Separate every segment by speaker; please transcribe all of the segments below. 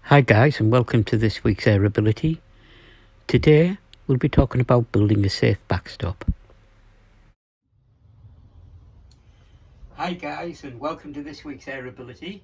Speaker 1: Hi guys, and welcome to this week's AirAbility. Today we'll be talking about building a safe backstop. Hi guys, and welcome to this week's AirAbility,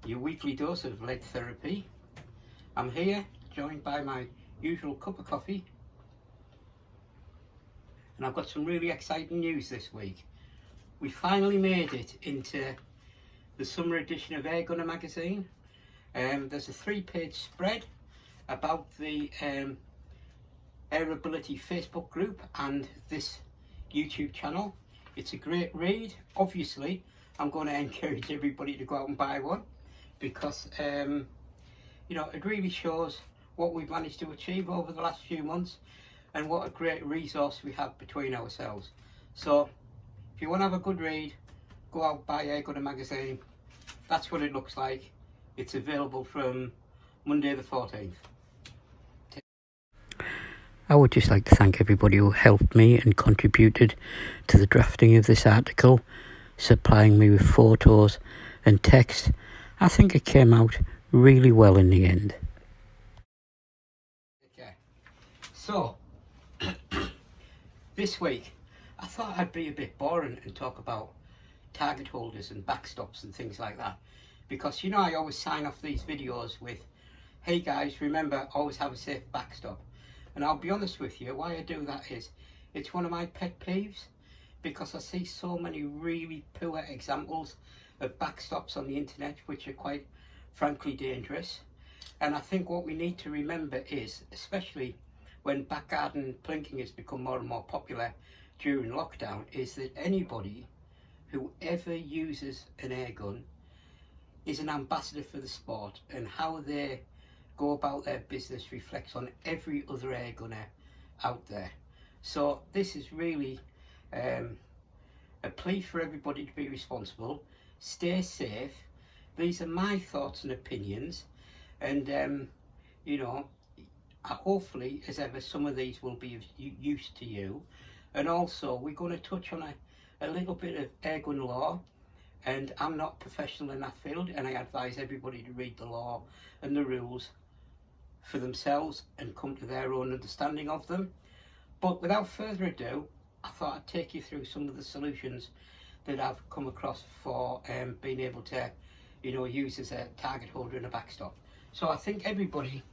Speaker 1: your weekly dose of lead therapy. I'm here joined by my usual cup of coffee, and I've got some really exciting news this week. We finally made it into the summer edition of Airgun magazine. There's a 3-page spread about the AirAbility Facebook group and this YouTube channel. It's a great read. Obviously, I'm going to encourage everybody to go out and buy one because it really shows what we've managed to achieve over the last few months and what a great resource we have between ourselves. So if you want to have a good read, go out, buy Airgun magazine. That's what it looks like. It's available from Monday the 14th. I would just like to thank everybody who helped me and contributed to the drafting of this article, supplying me with photos and text. I think it came out really well in the end. Okay, so this week I thought I'd be a bit boring and talk about target holders and backstops and things like that, because I always sign off these videos with, hey guys, remember, always have a safe backstop. And I'll be honest with you, why I do that is, it's one of my pet peeves, because I see so many really poor examples of backstops on the internet, which are quite frankly dangerous. And I think what we need to remember is, especially when backgarden plinking has become more and more popular during lockdown, is that anybody who ever uses an airgun is an ambassador for the sport, and how they go about their business reflects on every other airgunner out there. So this is really a plea for everybody to be responsible, stay safe. These are my thoughts and opinions, and hopefully, as ever, some of these will be of use to you. And also, we're going to touch on a little bit of airgun law. And I'm not professional in that field, and I advise everybody to read the law and the rules for themselves and come to their own understanding of them. But without further ado, I thought I'd take you through some of the solutions that I've come across for being able to use as a target holder and a backstop. So I think everybody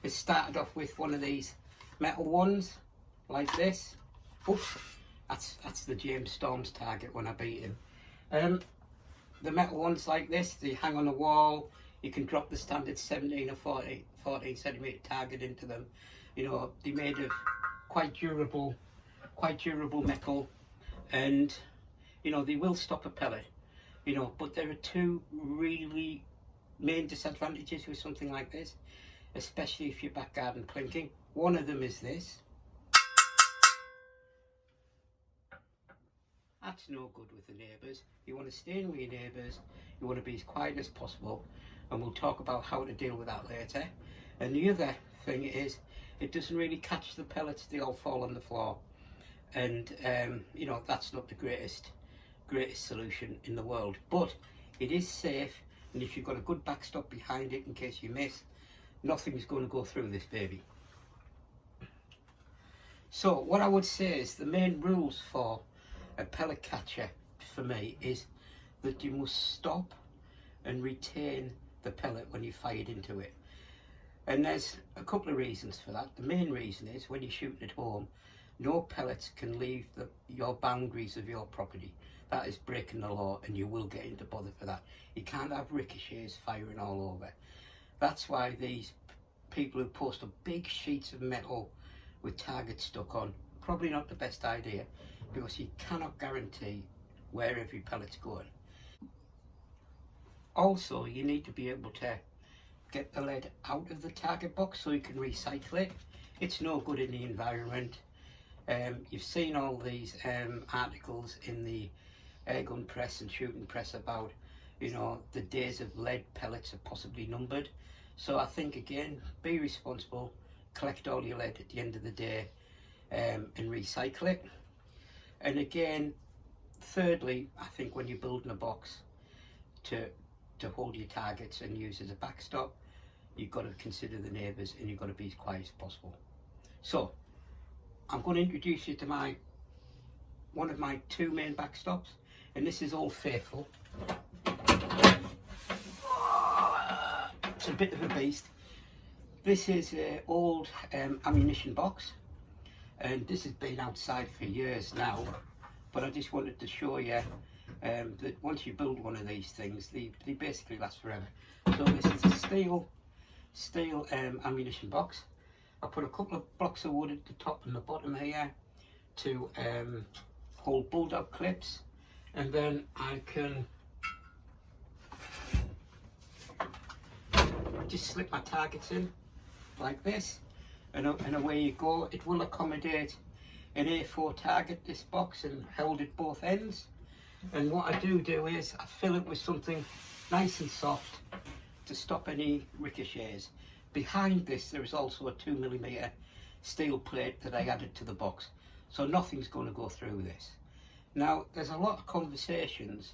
Speaker 1: has started off with one of these metal ones like this. Oops, that's the James Storm's target when I beat him. The metal ones like this, they hang on the wall. You can drop the standard 17 or 14 centimeter target into them. They're made of quite durable metal, and they will stop a pellet. But there are two really main disadvantages with something like this, especially if you're backgarden plinking. One of them is this. That's no good with the neighbours. You want to stay in with your neighbours, you want to be as quiet as possible, and we'll talk about how to deal with that later. And the other thing is, it doesn't really catch the pellets, they all fall on the floor. And that's not the greatest solution in the world, but it is safe, and if you've got a good backstop behind it in case you miss, nothing's going to go through this baby. So what I would say is the main rules for a pellet catcher for me is that you must stop and retain the pellet when you fired into it. And there's a couple of reasons for that. The main reason is when you're shooting at home, no pellets can leave your boundaries of your property. That is breaking the law, and you will get into bother for that. You can't have ricochets firing all over. That's why these people who post up big sheets of metal with targets stuck on, probably not the best idea, because you cannot guarantee where every pellet's going. Also, you need to be able to get the lead out of the target box so you can recycle it. It's no good in the environment. You've seen all these articles in the airgun press and shooting press about the days of lead pellets are possibly numbered. So I think, again, be responsible, collect all your lead at the end of the day, and recycle it. And again, thirdly, I think when you're building a box, to to hold your targets and use as a backstop, you've got to consider the neighbours and you've got to be as quiet as possible. So I'm going to introduce you to one of my two main backstops, and this is Old Faithful. It's a bit of a beast. This is an old ammunition box, and this has been outside for years now, but I just wanted to show you that once you build one of these things, they basically last forever. So this is a steel ammunition box. I put a couple of blocks of wood at the top and the bottom here to hold bulldog clips, and then I can just slip my targets in like this, and away you go. It will accommodate an A4 target, this box, and held at both ends. And what I do is I fill it with something nice and soft to stop any ricochets. Behind this there is also a 2mm steel plate that I added to the box, so nothing's going to go through this. Now there's a lot of conversations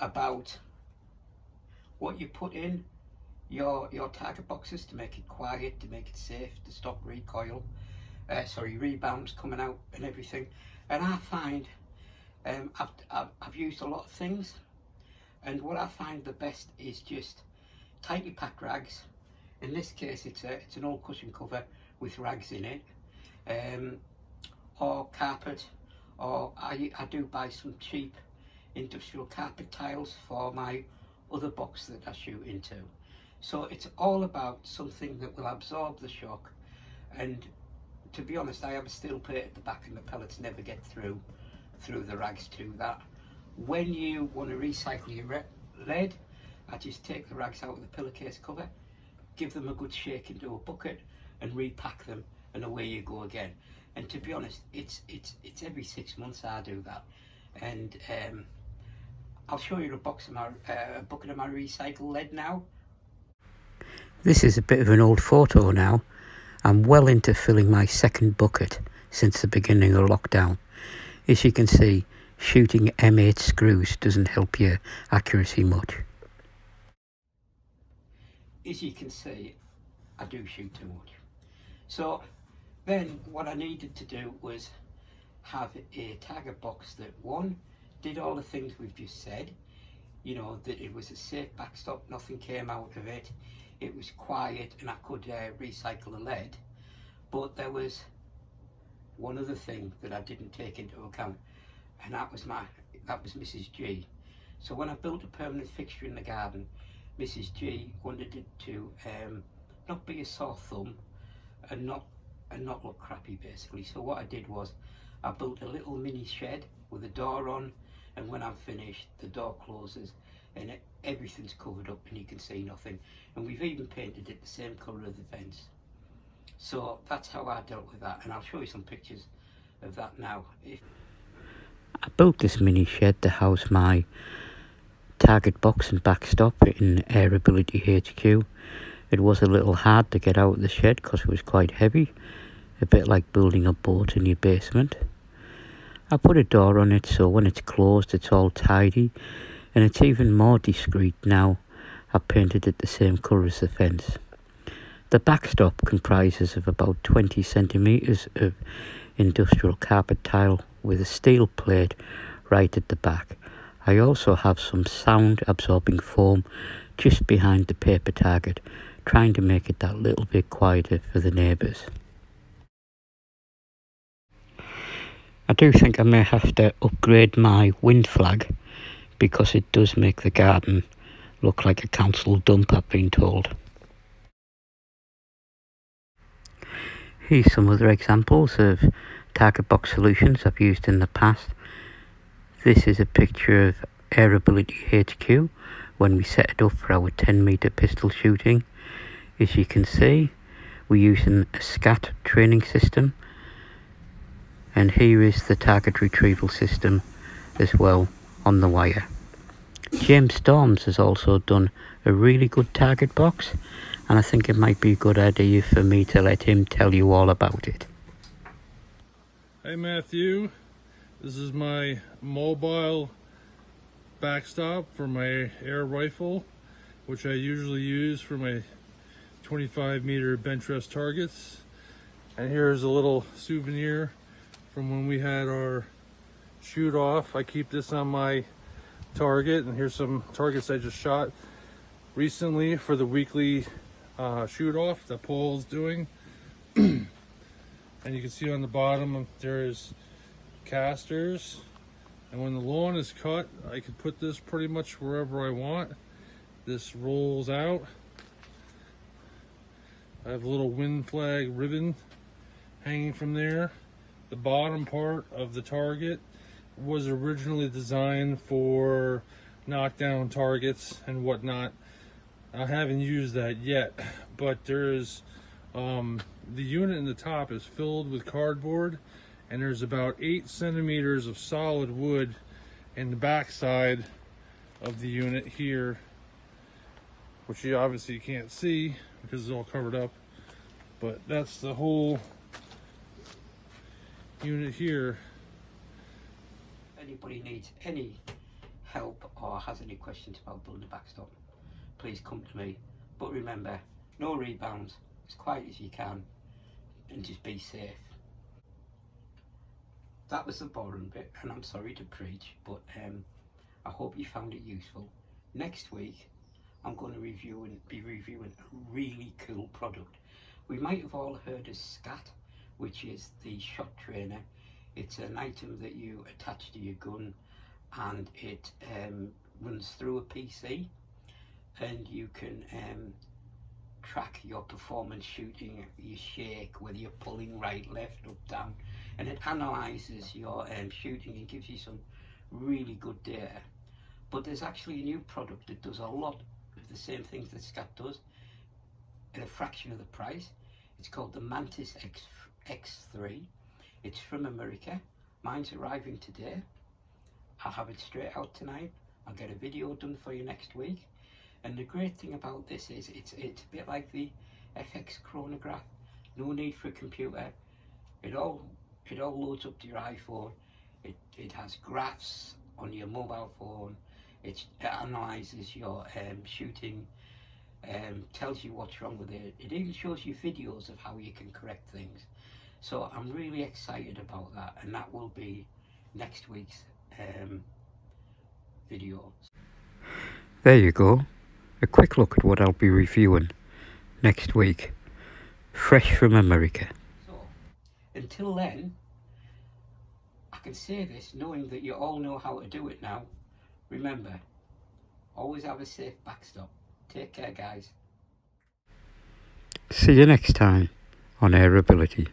Speaker 1: about what you put in your target boxes to make it quiet, to make it safe, to stop rebounds coming out and everything. And I find I've used a lot of things, and what I find the best is just tightly packed rags. In this case it's an old cushion cover with rags in it, or carpet, or I do buy some cheap industrial carpet tiles for my other box that I shoot into. So it's all about something that will absorb the shock, and to be honest, I have a steel plate at the back and the pellets never get through the rags to that. When you want to recycle your lead, I just take the rags out of the pillowcase cover, give them a good shake into a bucket and repack them, and away you go again. And to be honest, it's every 6 months I do that. And I'll show you a bucket of my recycled lead now. This is a bit of an old photo now. I'm well into filling my second bucket since the beginning of lockdown. As you can see, shooting M8 screws doesn't help your accuracy much. As you can see, I do shoot too much. So then what I needed to do was have a target box that, one, did all the things we've just said. You know, that it was a safe backstop, nothing came out of it, it was quiet, and I could recycle the lead. But there was one other thing that I didn't take into account, and that was Mrs. G. So when I built a permanent fixture in the garden, Mrs. G wanted it to not be a sore thumb and not look crappy basically. So what I did was I built a little mini shed with a door on, and when I'm finished the door closes and everything's covered up and you can see nothing, and we've even painted it the same colour of the fence. So that's how I dealt with that, and I'll show you some pictures of that now. I built this mini shed to house my target box and backstop in AirAbility HQ. It was a little hard to get out of the shed because it was quite heavy, a bit like building a boat in your basement. I put a door on it so when it's closed it's all tidy, and it's even more discreet now. I painted it the same colour as the fence. The backstop comprises of about 20 centimetres of industrial carpet tile with a steel plate right at the back. I also have some sound absorbing foam just behind the paper target, trying to make it that little bit quieter for the neighbours. I do think I may have to upgrade my wind flag because it does make the garden look like a council dump, I've been told. Here's some other examples of target box solutions I've used in the past. This is a picture of AirAbility HQ when we set it up for our 10-metre pistol shooting. As you can see, we're using a SCAT training system, and here is the target retrieval system as well on the wire. James Storms has also done a really good target box, and I think it might be a good idea for me to let him tell you all about it.
Speaker 2: Hey Matthew, this is my mobile backstop for my air rifle. which I usually use for my 25-meter benchrest targets. And here's a little souvenir from when we had our shoot off. I keep this on my target, and here's some targets I just shot recently for the weekly shoot off that Paul's doing. And you can see on the bottom there's casters, and when the lawn is cut, I can put this pretty much wherever I want. This rolls out. I have a little wind flag ribbon hanging from there. The bottom part of the target was originally designed for knockdown targets and whatnot. I haven't used that yet, but there's the unit in the top is filled with cardboard, and there's about 8 centimeters of solid wood in the back side of the unit here, which you obviously can't see because it's all covered up, but that's the whole unit here.
Speaker 1: Anybody needs any help or has any questions about building a backstop, please come to me. But remember, no rebounds, as quiet as you can, and just be safe. That was the boring bit, and I'm sorry to preach, but I hope you found it useful. Next week I'm going to be reviewing a really cool product. We might have all heard of SCAT, which is the shot trainer. It's an item that you attach to your gun, and it runs through a PC, and you can track your performance shooting, your shake, whether you're pulling right, left, up, down, and it analyzes your shooting and gives you some really good data. But there's actually a new product that does a lot of the same things that SCAT does at a fraction of the price. It's called the Mantis X3. It's from America. Mine's arriving today. I'll have it straight out tonight. I'll get a video done for you next week. And the great thing about this is it's a bit like the FX chronograph. No need for a computer. It all loads up to your iPhone. It has graphs on your mobile phone. It analyzes your shooting, tells you what's wrong with it. It even shows you videos of how you can correct things. So I'm really excited about that, and that will be next week's video. There you go. A quick look at what I'll be reviewing next week. Fresh from America. So, until then, I can say this knowing that you all know how to do it now. Remember, always have a safe backstop. Take care, guys. See you next time on AirAbility.